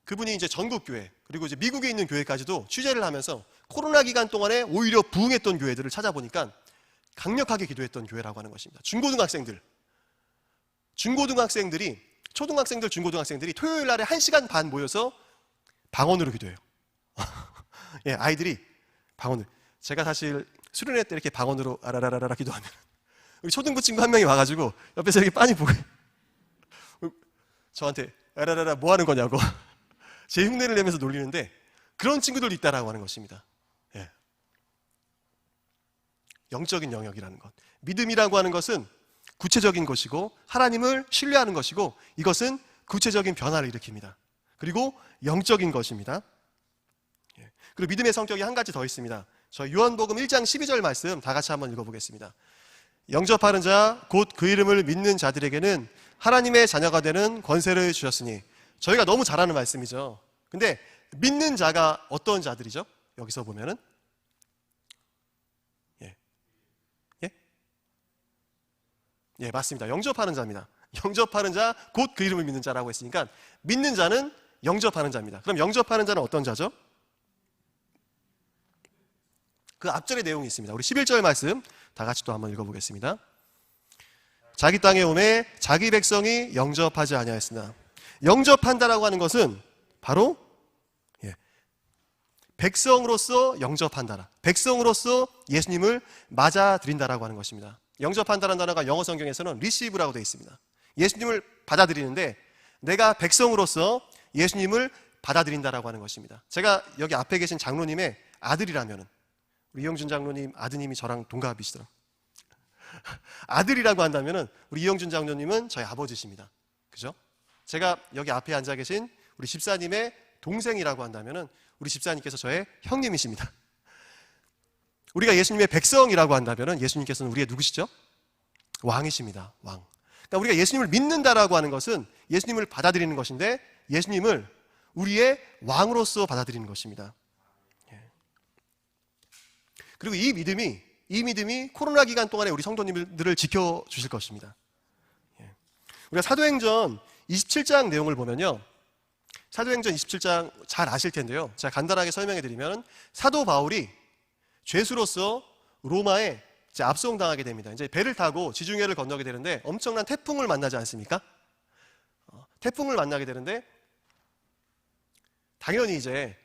그분이 이제 전국 교회 그리고 이제 미국에 있는 교회까지도 취재를 하면서 코로나 기간 동안에 오히려 부흥했던 교회들을 찾아보니까 강력하게 기도했던 교회라고 하는 것입니다. 중고등학생들이 초등학생들, 중고등학생들이 토요일 날에 1시간 반 모여서 방언으로 기도해요. 예, 아이들이 방언을. 제가 사실 수련회 때 이렇게 방언으로 아라라라라 기도하면 우리 초등부 친구 한 명이 와가지고 옆에서 이렇게 빤히 보고 저한테 아라라라 뭐 하는 거냐고 제 흉내를 내면서 놀리는데 그런 친구들도 있다라고 하는 것입니다. 예. 영적인 영역이라는 것. 믿음이라고 하는 것은 구체적인 것이고 하나님을 신뢰하는 것이고 이것은 구체적인 변화를 일으킵니다. 그리고 영적인 것입니다. 예. 그리고 믿음의 성격이 한 가지 더 있습니다. 저희 요한복음 1장 12절 말씀 다 같이 한번 읽어보겠습니다. 영접하는 자 곧 그 이름을 믿는 자들에게는 하나님의 자녀가 되는 권세를 주셨으니 저희가 너무 잘 아는 말씀이죠. 근데 믿는 자가 어떤 자들이죠? 여기서 보면은 예, 맞습니다. 영접하는 자입니다. 영접하는 자, 곧 그 이름을 믿는 자라고 했으니까 믿는 자는 영접하는 자입니다. 그럼 영접하는 자는 어떤 자죠? 그 앞절의 내용이 있습니다. 우리 11절 말씀 다 같이 또 한번 읽어보겠습니다. 자기 땅에 오매 자기 백성이 영접하지 아니하였으나 영접한다라고 하는 것은 바로 백성으로서 영접한다라. 백성으로서 예수님을 맞아들인다라고 하는 것입니다. 영접한다는 단어가 영어 성경에서는 receive라고 되어 있습니다. 예수님을 받아들이는데 내가 백성으로서 예수님을 받아들인다라고 하는 것입니다. 제가 여기 앞에 계신 장로님의 아들이라면은 우리 이영준 장로님 아드님이 저랑 동갑이시더라고요. 아들이라고 한다면은 우리 이영준 장로님은 저희 아버지십니다. 그죠? 제가 여기 앞에 앉아 계신 우리 집사님의 동생이라고 한다면은 우리 집사님께서 저의 형님이십니다. 우리가 예수님의 백성이라고 한다면은 예수님께서는 우리의 누구시죠? 왕이십니다. 왕. 그러니까 우리가 예수님을 믿는다라고 하는 것은 예수님을 받아들이는 것인데 예수님을 우리의 왕으로서 받아들이는 것입니다. 그리고 이 믿음이 코로나 기간 동안에 우리 성도님들을 지켜주실 것입니다. 우리가 사도행전 27장 내용을 보면요, 사도행전 27장 잘 아실 텐데요, 제가 간단하게 설명해 드리면 사도 바울이 죄수로서 로마에 이제 압송당하게 됩니다. 이제 배를 타고 지중해를 건너게 되는데 엄청난 태풍을 만나지 않습니까? 태풍을 만나게 되는데 당연히 이제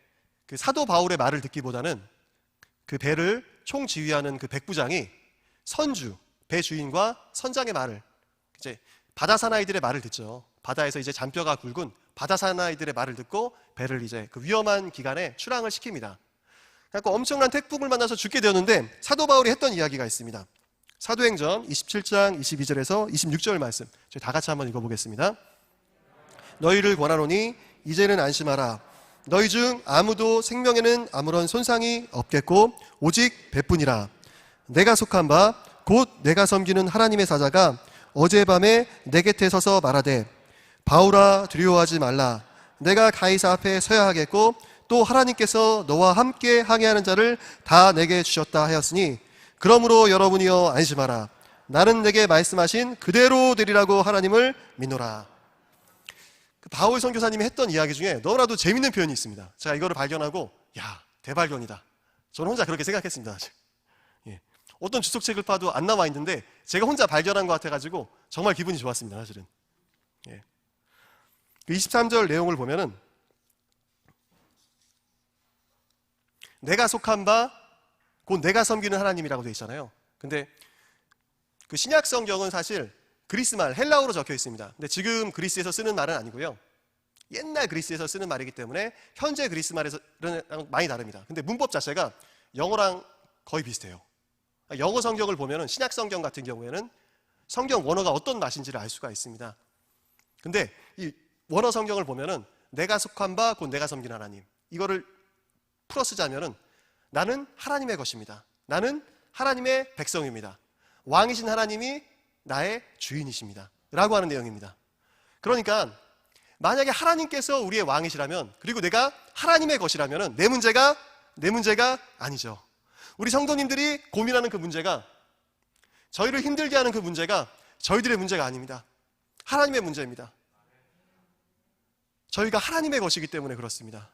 그 사도 바울의 말을 듣기보다는 그 배를 총지휘하는 그 백부장이 선주, 배 주인과 선장의 말을, 이제 바다 사나이들의 말을 듣죠. 바다에서 이제 잔뼈가 굵은 바다 사나이들의 말을 듣고 배를 이제 그 위험한 기간에 출항을 시킵니다. 그래서 엄청난 태풍을 만나서 죽게 되었는데 사도 바울이 했던 이야기가 있습니다. 사도행전 27장 22절에서 26절 말씀, 저희 다 같이 한번 읽어보겠습니다. 너희를 권하노니 이제는 안심하라. 너희 중 아무도 생명에는 아무런 손상이 없겠고 오직 배뿐이라. 내가 속한 바 곧 내가 섬기는 하나님의 사자가 어젯밤에 내 곁에 서서 말하되 바울아 두려워하지 말라. 내가 가이사 앞에 서야 하겠고 또 하나님께서 너와 함께 항해하는 자를 다 내게 주셨다 하였으니 그러므로 여러분이여 안심하라. 나는 내게 말씀하신 그대로 되리라고 하나님을 믿노라. 바울 선교사님이 했던 이야기 중에 너무나도 재밌는 표현이 있습니다. 제가 이거를 발견하고 야, 대발견이다. 저는 혼자 그렇게 생각했습니다. 예. 어떤 주석책을 봐도 안 나와 있는데 제가 혼자 발견한 것 같아가지고 정말 기분이 좋았습니다. 사실은. 예. 23절 내용을 보면은 내가 속한 바 곧 내가 섬기는 하나님이라고 되어 있잖아요. 근데 그 신약 성경은 사실 그리스말, 헬라어로 적혀 있습니다. 근데 지금 그리스에서 쓰는 말은 아니고요, 옛날 그리스에서 쓰는 말이기 때문에 현재 그리스말에서는 많이 다릅니다. 근데 문법 자체가 영어랑 거의 비슷해요. 영어 성경을 보면은 신약 성경 같은 경우에는 성경 원어가 어떤 맛인지를 알 수가 있습니다. 근데 이 원어 성경을 보면은 내가 속한 바 곧 내가 섬기는 하나님, 이거를 풀어 쓰자면은 나는 하나님의 것입니다. 나는 하나님의 백성입니다. 왕이신 하나님이 나의 주인이십니다. 라고 하는 내용입니다. 그러니까 만약에 하나님께서 우리의 왕이시라면, 그리고 내가 하나님의 것이라면 내 문제가 아니죠. 우리 성도님들이 고민하는 그 문제가, 저희를 힘들게 하는 그 문제가 저희들의 문제가 아닙니다. 하나님의 문제입니다. 저희가 하나님의 것이기 때문에 그렇습니다.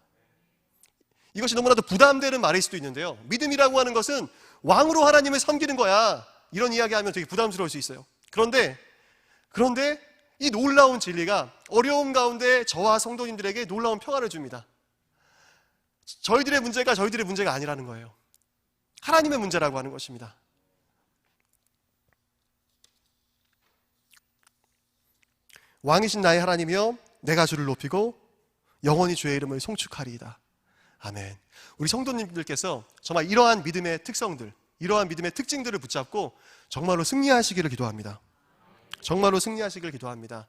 이것이 너무나도 부담되는 말일 수도 있는데요, 믿음이라고 하는 것은 왕으로 하나님을 섬기는 거야, 이런 이야기하면 되게 부담스러울 수 있어요. 그런데 이 놀라운 진리가 어려움 가운데 저와 성도님들에게 놀라운 평안을 줍니다. 저희들의 문제가 아니라는 거예요. 하나님의 문제라고 하는 것입니다. 왕이신 나의 하나님이여 내가 주를 높이고 영원히 주의 이름을 송축하리이다. 아멘. 우리 성도님들께서 정말 이러한 믿음의 특성들, 이러한 믿음의 특징들을 붙잡고 정말로 승리하시기를 기도합니다. 정말로 승리하시기를 기도합니다.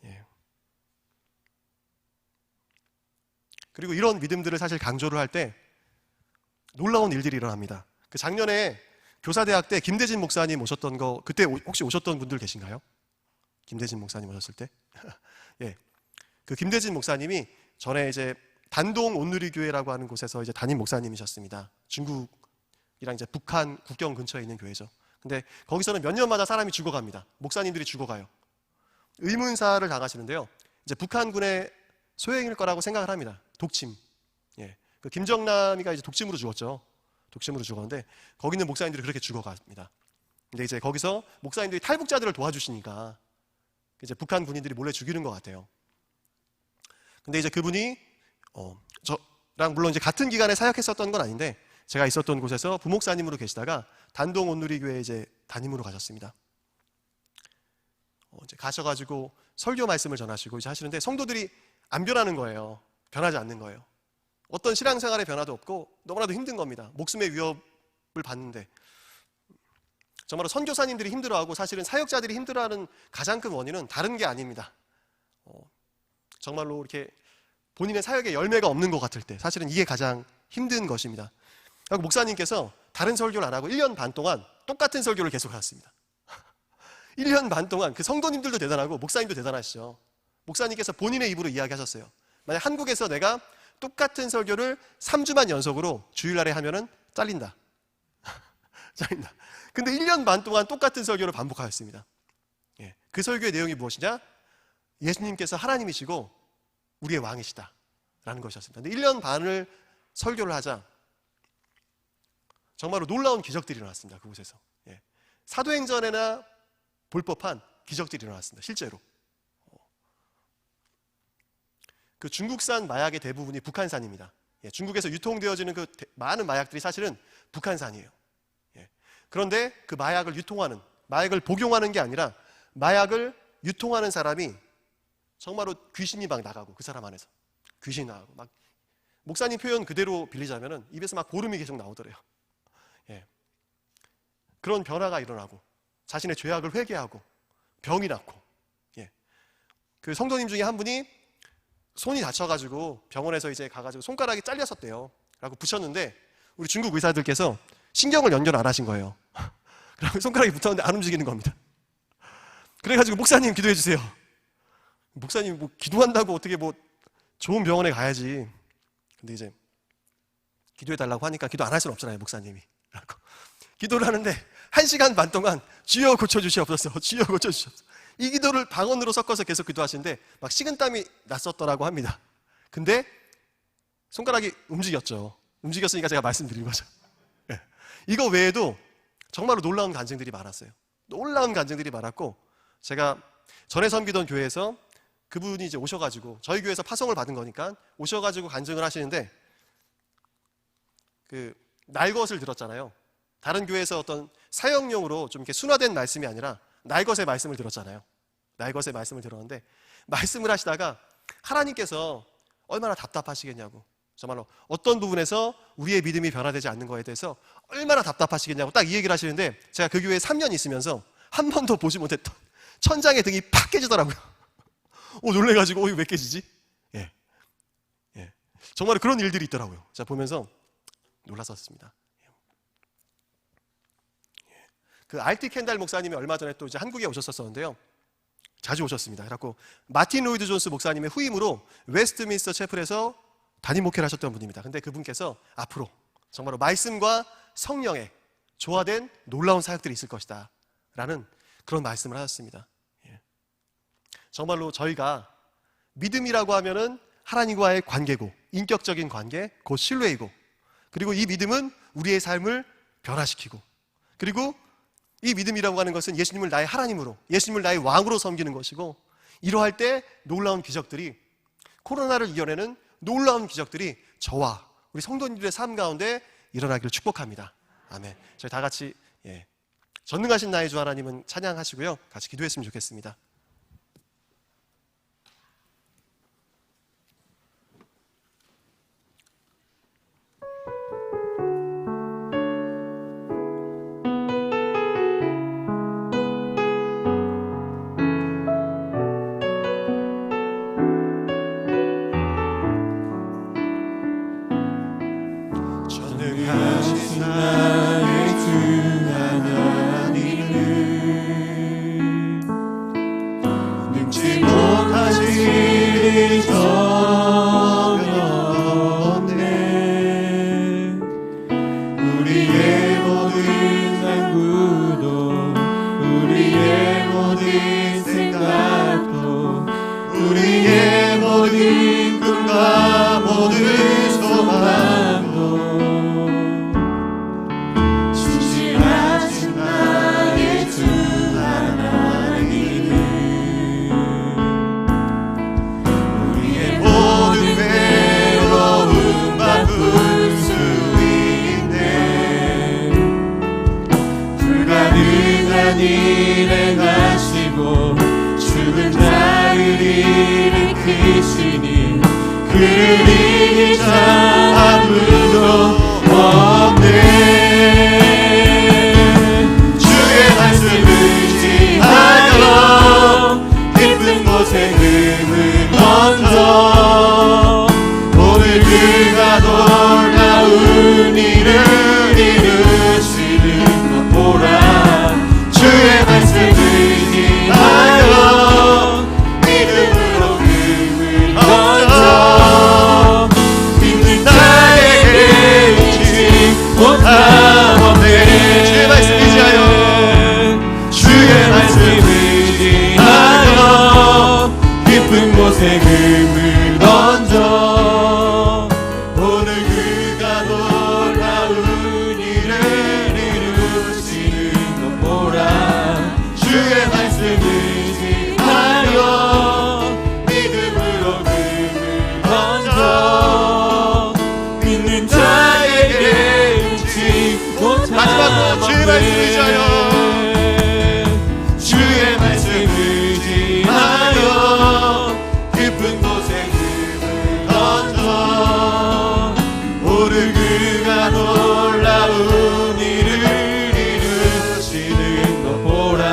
예. 그리고 이런 믿음들을 사실 강조를 할 때 놀라운 일들이 일어납니다. 그 작년에 교사대학 때 김대진 목사님 오셨던 거, 그때 혹시 오셨던 분들 계신가요? 김대진 목사님 오셨을 때? 예. 그 김대진 목사님이 전에 이제 단동 온누리교회라고 하는 곳에서 이제 담임 목사님이셨습니다. 중국이랑 이제 북한 국경 근처에 있는 교회죠. 근데 거기서는 몇 년마다 사람이 죽어갑니다. 목사님들이 죽어가요. 의문사를 당하시는데요, 이제 북한군의 소행일 거라고 생각을 합니다. 독침. 예. 그 김정남이가 이제 독침으로 죽었죠. 독침으로 죽었는데 거기 있는 목사님들이 그렇게 죽어갑니다. 근데 이제 거기서 목사님들이 탈북자들을 도와주시니까 이제 북한 군인들이 몰래 죽이는 것 같아요. 근데 이제 그분이 저랑 물론 이제 같은 기간에 사역했었던 건 아닌데 제가 있었던 곳에서 부목사님으로 계시다가 단동 온누리교회 이제 담임으로 가셨습니다. 이제 가셔가지고 설교 말씀을 전하시고 이제 하시는데 성도들이 안 변하는 거예요. 변하지 않는 거예요. 어떤 신앙생활의 변화도 없고 너무나도 힘든 겁니다. 목숨의 위협 받는데 정말로 선교사님들이 힘들어하고 사실은 사역자들이 힘들어하는 가장 큰 원인은 다른 게 아닙니다. 정말로 이렇게 본인의 사역에 열매가 없는 것 같을 때 사실은 이게 가장 힘든 것입니다. 그리고 목사님께서 다른 설교를 안 하고 1년 반 동안 똑같은 설교를 계속 하셨습니다. 1년 반 동안 그 성도님들도 대단하고 목사님도 대단하시죠. 목사님께서 본인의 입으로 이야기하셨어요. 만약 한국에서 내가 똑같은 설교를 3주만 연속으로 주일날에 하면은 잘린다. 잘린다. 근데 1년 반 동안 똑같은 설교를 반복하였습니다. 그 설교의 내용이 무엇이냐? 예수님께서 하나님이시고 우리의 왕이시다 라는 것이었습니다. 근데 1년 반을 설교를 하자 정말로 놀라운 기적들이 일어났습니다. 그곳에서. 사도행전에나 볼 법한 기적들이 일어났습니다. 실제로. 그 중국산 마약의 대부분이 북한산입니다. 중국에서 유통되어지는 그 많은 마약들이 사실은 북한산이에요. 그런데 그 마약을 유통하는, 마약을 복용하는 게 아니라 마약을 유통하는 사람이 정말로 귀신이 막 나가고, 그 사람 안에서 귀신이 나가고, 막 목사님 표현 그대로 빌리자면은 입에서 막 고름이 계속 나오더래요. 그런 변화가 일어나고 자신의 죄악을 회개하고 병이 낫고, 그 성도님 중에 한 분이 손이 다쳐가지고 병원에서 이제 가가지고 손가락이 잘렸었대요. 라고 붙였는데 우리 중국 의사들께서 신경을 연결 안 하신 거예요. 그러면 손가락이 붙었는데 안 움직이는 겁니다. 그래가지고 목사님 기도해 주세요. 목사님 뭐 기도한다고 어떻게 뭐 좋은 병원에 가야지. 근데 이제 기도해 달라고 하니까 기도 안 할 수는 없잖아요, 목사님이. 라고 기도를 하는데 1시간 반 동안 주여 고쳐주시옵소서, 주여 고쳐주시옵소서. 이 기도를 방언으로 섞어서 계속 기도하시는데 막 식은땀이 났었더라고 합니다. 근데 손가락이 움직였죠. 움직였으니까 제가 말씀드린 거죠. 이거 외에도 정말로 놀라운 간증들이 많았어요. 놀라운 간증들이 많았고, 제가 전에 섬기던 교회에서 그분이 이제 오셔가지고 저희 교회에서 파송을 받은 거니까 오셔가지고 간증을 하시는데, 그 날 것을 들었잖아요. 다른 교회에서 어떤 사역용으로 좀 이렇게 순화된 말씀이 아니라 날 것의 말씀을 들었잖아요. 날 것의 말씀을 들었는데 말씀을 하시다가 하나님께서 얼마나 답답하시겠냐고, 정말로 어떤 부분에서 우리의 믿음이 변화되지 않는 거에 대해서 얼마나 답답하시겠냐고 딱 이 얘기를 하시는데, 제가 그 교회에 3년 있으면서 한 번도 보지 못했던 천장의 등이 팍 깨지더라고요. 놀래가지고 이거 왜 깨지지? 정말 그런 일들이 있더라고요. 제가 보면서 놀랐었습니다. 그 알티 켄달 목사님이 얼마 전에 또 이제 한국에 오셨었는데요. 자주 오셨습니다. 그래갖고 마틴 로이드 존스 목사님의 후임으로 웨스트민스터 채플에서 담임 목회를 하셨던 분입니다. 근데 그분께서 앞으로 정말로 말씀과 성령에 조화된 놀라운 사역들이 있을 것이다 라는 그런 말씀을 하셨습니다. 정말로 저희가 믿음이라고 하면은 하나님과의 관계고, 인격적인 관계, 곧 신뢰이고, 그리고 이 믿음은 우리의 삶을 변화시키고, 그리고 이 믿음이라고 하는 것은 예수님을 나의 하나님으로, 예수님을 나의 왕으로 섬기는 것이고, 이러할 때 놀라운 기적들이, 코로나를 이겨내는 놀라운 기적들이 저와 우리 성도님들의 삶 가운데 일어나기를 축복합니다. 아멘. 저희 다 같이 전능하신 나의 주 하나님은 찬양하시고요, 같이 기도했으면 좋겠습니다. 일을 하시고 죽은 자를 일으키시니 금을 던져 오늘 그가 놀라운 일을 이루시는 것 보라. 주의 말씀을 의지하여 믿음으로 금을 던져 믿는 자에게 잊지 못함 없네. 주의 말씀 의지하여 주의 말씀 의지하여 깊은 곳에 금을 던져 오늘 그가 놀라운 일을 이루시는 것 보라. 주의 말씀 의지하여 믿음으로 금을 던져 믿는 자에게 잊지 못함. 마지막으로 주의 말씀 의지하여 주의 말씀 의지하여 깊은 곳에 금을 던져 오늘 그가 놀라운 일을 이루시는 것 보라.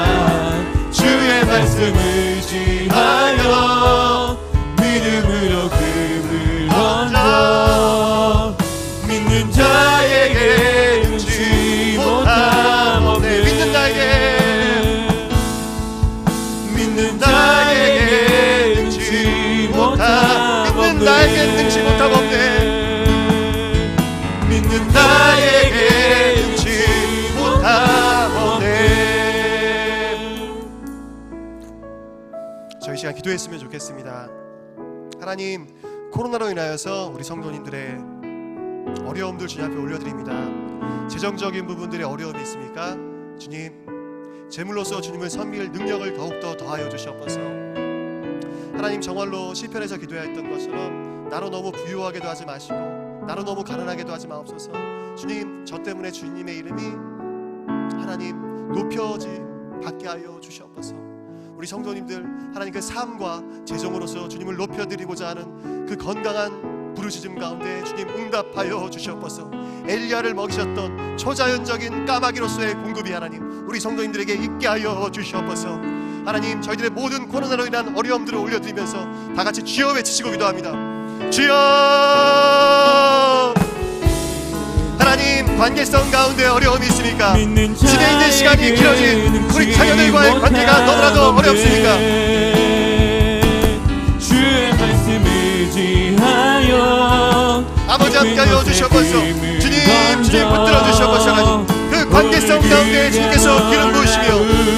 주의 말씀 의지하여 믿음으로 금을 던져 믿는 자에게 잊지 못함 없네. 믿는 자에게 믿는 자에게 능치 못함 믿는 나에게 능치 못함 없네. 믿는 자에게 능치 못함 없네. 저희 시간 기도했으면 좋겠습니다. 하나님, 코로나로 인하여서 우리 성도님들의 어려움들 주님 앞에 올려드립니다. 재정적인 부분들의 어려움이 있습니까? 주님, 제물로서 주님을 섬길 능력을 더욱더 더하여 주시옵소서. 하나님, 정말로 시편에서 기도했던 것처럼 나로 너무 부유하게도 하지 마시고 나로 너무 가난하게도 하지 마옵소서. 주님, 저 때문에 주님의 이름이 하나님 높여짐 받게 하여 주시옵소서. 우리 성도님들 하나님 그 삶과 재정으로서 주님을 높여드리고자 하는 그 건강한 부르짖음 가운데 주님 응답하여 주시옵소서. 엘리야를 먹이셨던 초자연적인 까마귀로서의 공급이 하나님 우리 성도님들에게 있게 하여 주시옵소서. 하나님, 저희들의 모든 코로나로 인한 어려움들을 올려드리면서 다 같이 주여 외치시고 기도합니다. 주여! 하나님, 관계성 가운데 어려움이 있습니까? 집에 있는 시간이 길어진 우리 자녀들과의 관계가 너무나도 어렵습니까? 주의 말씀 의지하여 아버지 함께하여 주시옵소서. 주님 붙들어 주시옵소서. 하나님, 그 관계성 가운데 주님께서 기름 부으시며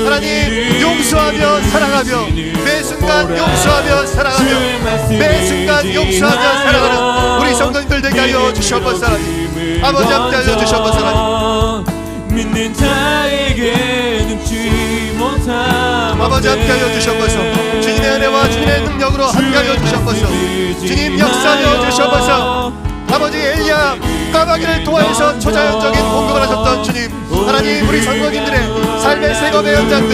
하나님 용서하며 사랑하며 매 순간 용서하며 사랑하며 매 순간 용서하며 사랑하는 우리 성도님들 되게 하여 주시옵소서. 하나님, 아버지 함께하여 주시옵소서. 하나님, 믿는 자에게 능치 못함 아버지 함께하여 주시옵소서. 주님의 은혜와 주님의 능력으로 함께하여 주시옵소서. 주님 역사하여 주시옵소서. 아버지, 엘리야 까마귀를 통하여서 초자연적인 공급을 하셨던 주님, 하나님 우리 성도님들의 삶의 새검의 현장들